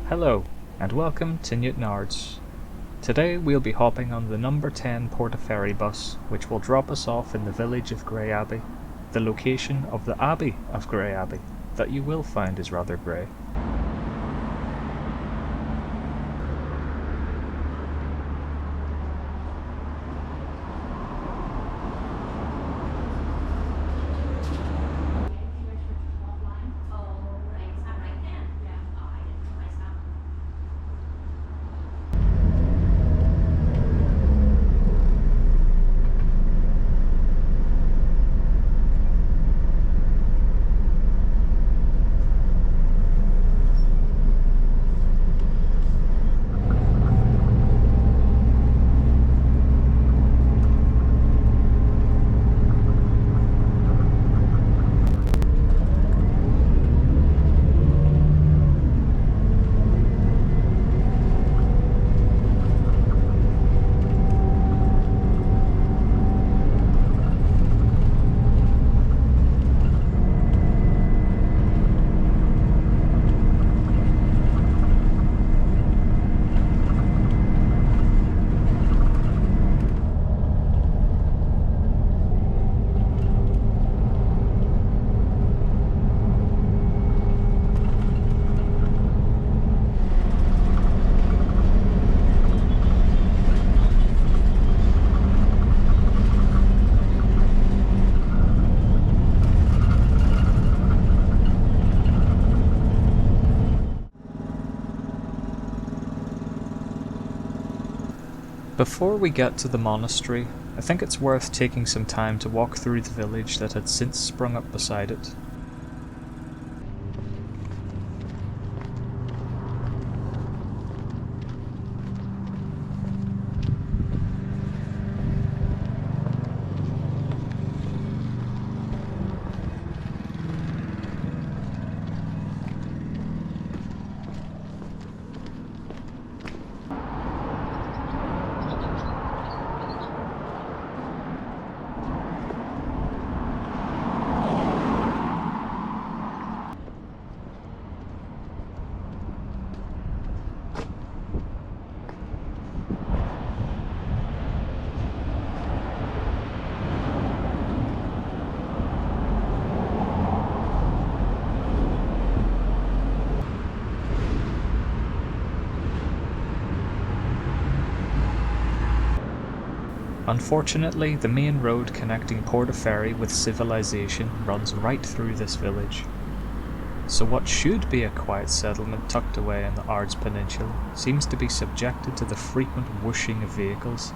Hello, and welcome to Newton Ards. Today we'll be hopping on the number 10 Portaferry bus, which will drop us off in the village of Grey Abbey, the location of the Abbey of Grey Abbey, that you will find is rather grey. Before we get to the monastery, I think it's worth taking some time to walk through the village that had since sprung up beside it. Unfortunately, the main road connecting Portaferry with civilization runs right through this village. So what should be a quiet settlement tucked away in the Ards Peninsula seems to be subjected to the frequent whooshing of vehicles.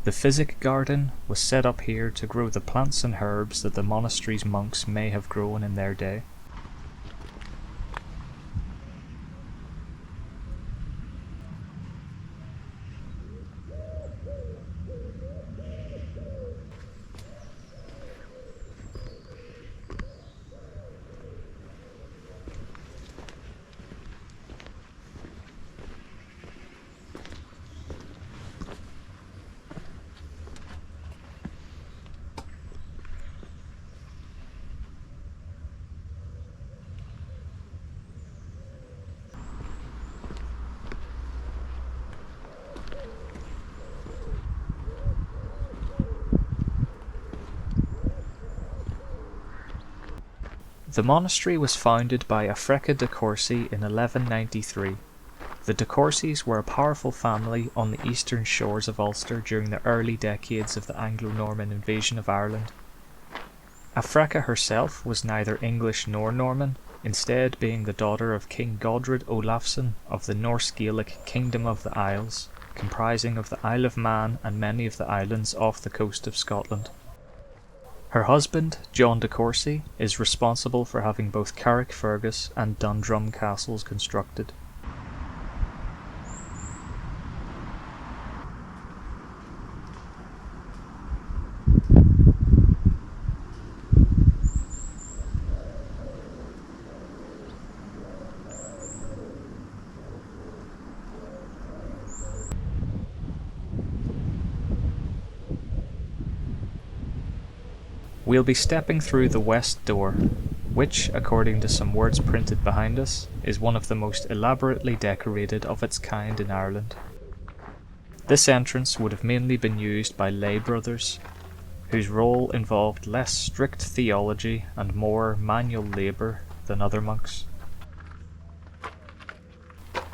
The Physic Garden was set up here to grow the plants and herbs that the monastery's monks may have grown in their day. The monastery was founded by Affrica de Courcy in 1193. The de Courcys were a powerful family on the eastern shores of Ulster during the early decades of the Anglo-Norman invasion of Ireland. Affrica herself was neither English nor Norman, instead being the daughter of King Godred Olafsson of the Norse Gaelic Kingdom of the Isles, comprising of the Isle of Man and many of the islands off the coast of Scotland. Her husband, John de Courcy, is responsible for having both Carrickfergus and Dundrum castles constructed. We'll be stepping through the west door, which, according to some words printed behind us, is one of the most elaborately decorated of its kind in Ireland. This entrance would have mainly been used by lay brothers, whose role involved less strict theology and more manual labour than other monks.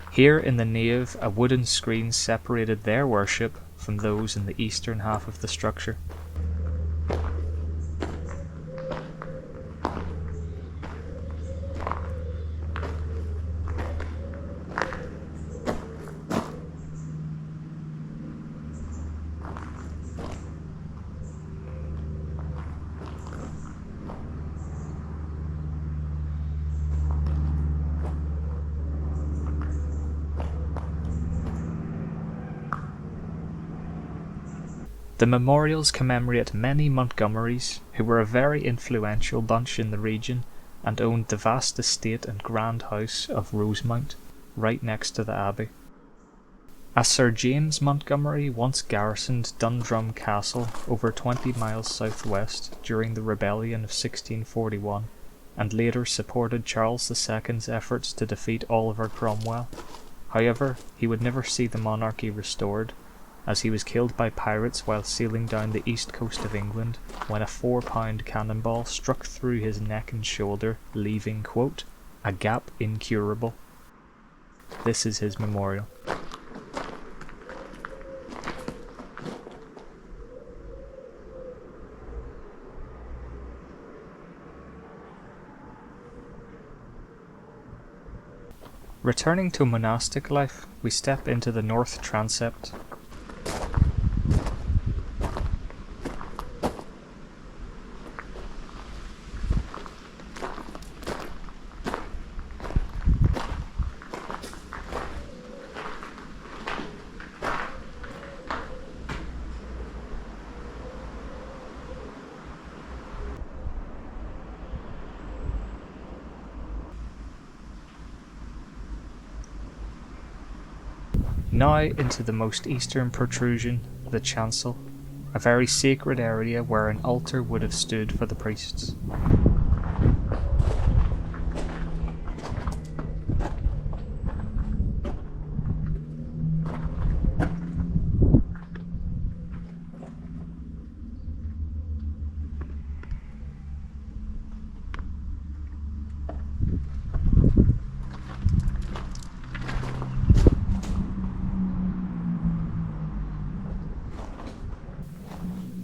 Here in the nave, a wooden screen separated their worship from those in the eastern half of the structure. The memorials commemorate many Montgomerys, who were a very influential bunch in the region and owned the vast estate and grand house of Rosemount, right next to the abbey. A Sir James Montgomery once garrisoned Dundrum Castle over 20 miles southwest during the rebellion of 1641, and later supported Charles II's efforts to defeat Oliver Cromwell. However, he would never see the monarchy restored, as he was killed by pirates while sailing down the east coast of England when a 4-pound cannonball struck through his neck and shoulder, leaving, quote, a gap incurable. This is his memorial. Returning to monastic life, we step into the north transept. Now into the most eastern protrusion, the chancel, a very sacred area where an altar would have stood for the priests.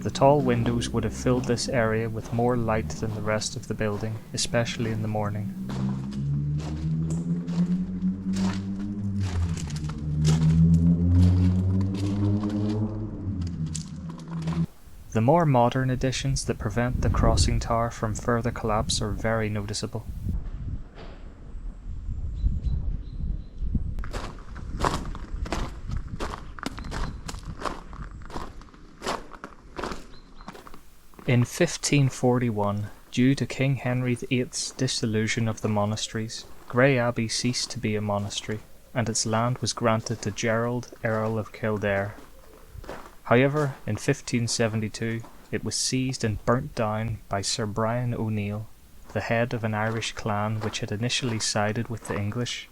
The tall windows would have filled this area with more light than the rest of the building, especially in the morning. The more modern additions that prevent the crossing tower from further collapse are very noticeable. In 1541, due to King Henry VIII's dissolution of the monasteries, Grey Abbey ceased to be a monastery, and its land was granted to Gerald, Earl of Kildare. However, in 1572, it was seized and burnt down by Sir Brian O'Neill, the head of an Irish clan which had initially sided with the English.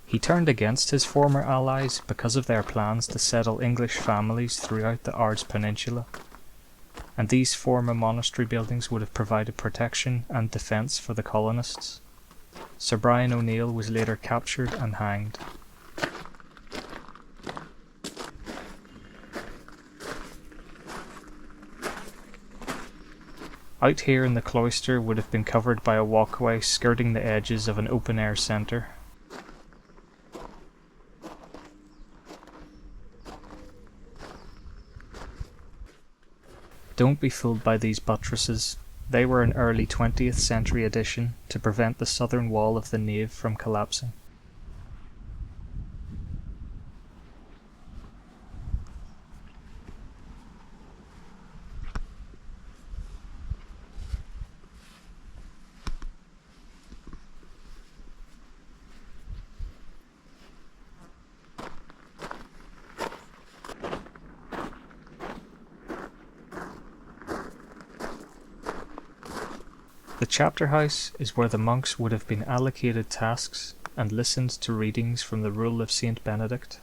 He turned against his former allies because of their plans to settle English families throughout the Ards Peninsula. and these former monastery buildings would have provided protection and defence for the colonists. Sir Brian O'Neill was later captured and hanged. Out here in the cloister would have been covered by a walkway skirting the edges of an open-air centre. Don't be fooled by these buttresses. They were an early 20th century addition to prevent the southern wall of the nave from collapsing. The chapter house is where the monks would have been allocated tasks and listened to readings from the Rule of Saint Benedict.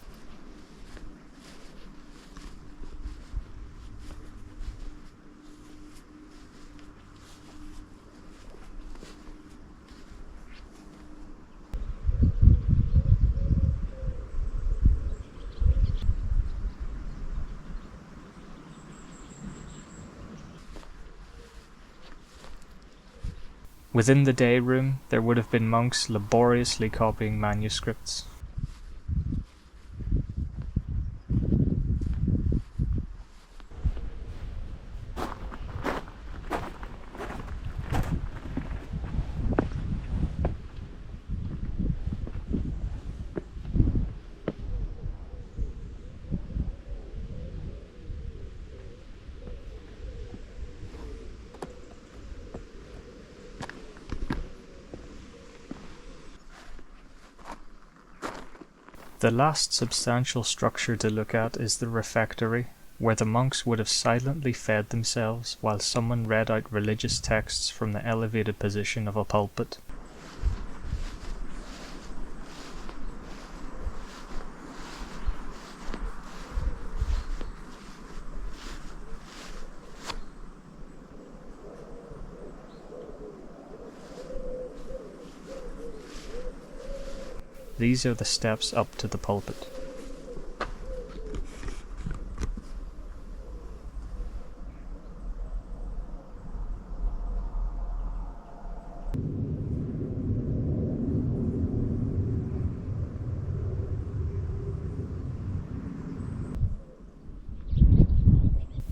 Within the day room, there would have been monks laboriously copying manuscripts. The last substantial structure to look at is the refectory, where the monks would have silently fed themselves while someone read out religious texts from the elevated position of a pulpit. These are the steps up to the pulpit.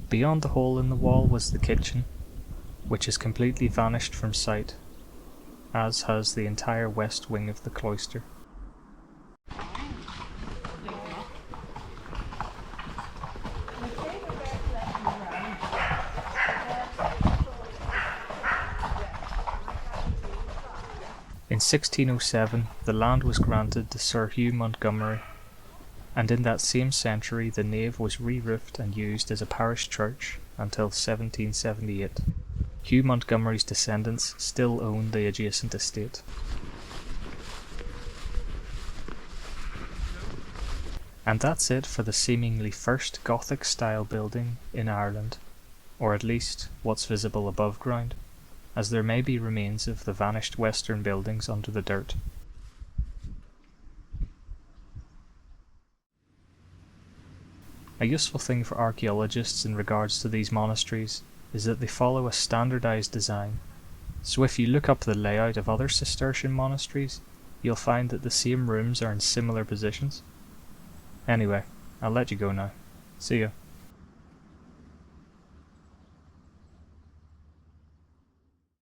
Beyond the hole in the wall was the kitchen, which has completely vanished from sight, as has the entire west wing of the cloister. In 1607, the land was granted to Sir Hugh Montgomery, and in that same century the nave was re-roofed and used as a parish church until 1778. Hugh Montgomery's descendants still own the adjacent estate. And that's it for the seemingly first Gothic style building in Ireland, or at least what's visible above ground, as there may be remains of the vanished western buildings under the dirt. A useful thing for archaeologists in regards to these monasteries is that they follow a standardized design, so if you look up the layout of other Cistercian monasteries, you'll find that the same rooms are in similar positions. Anyway, I'll let you go now. See ya.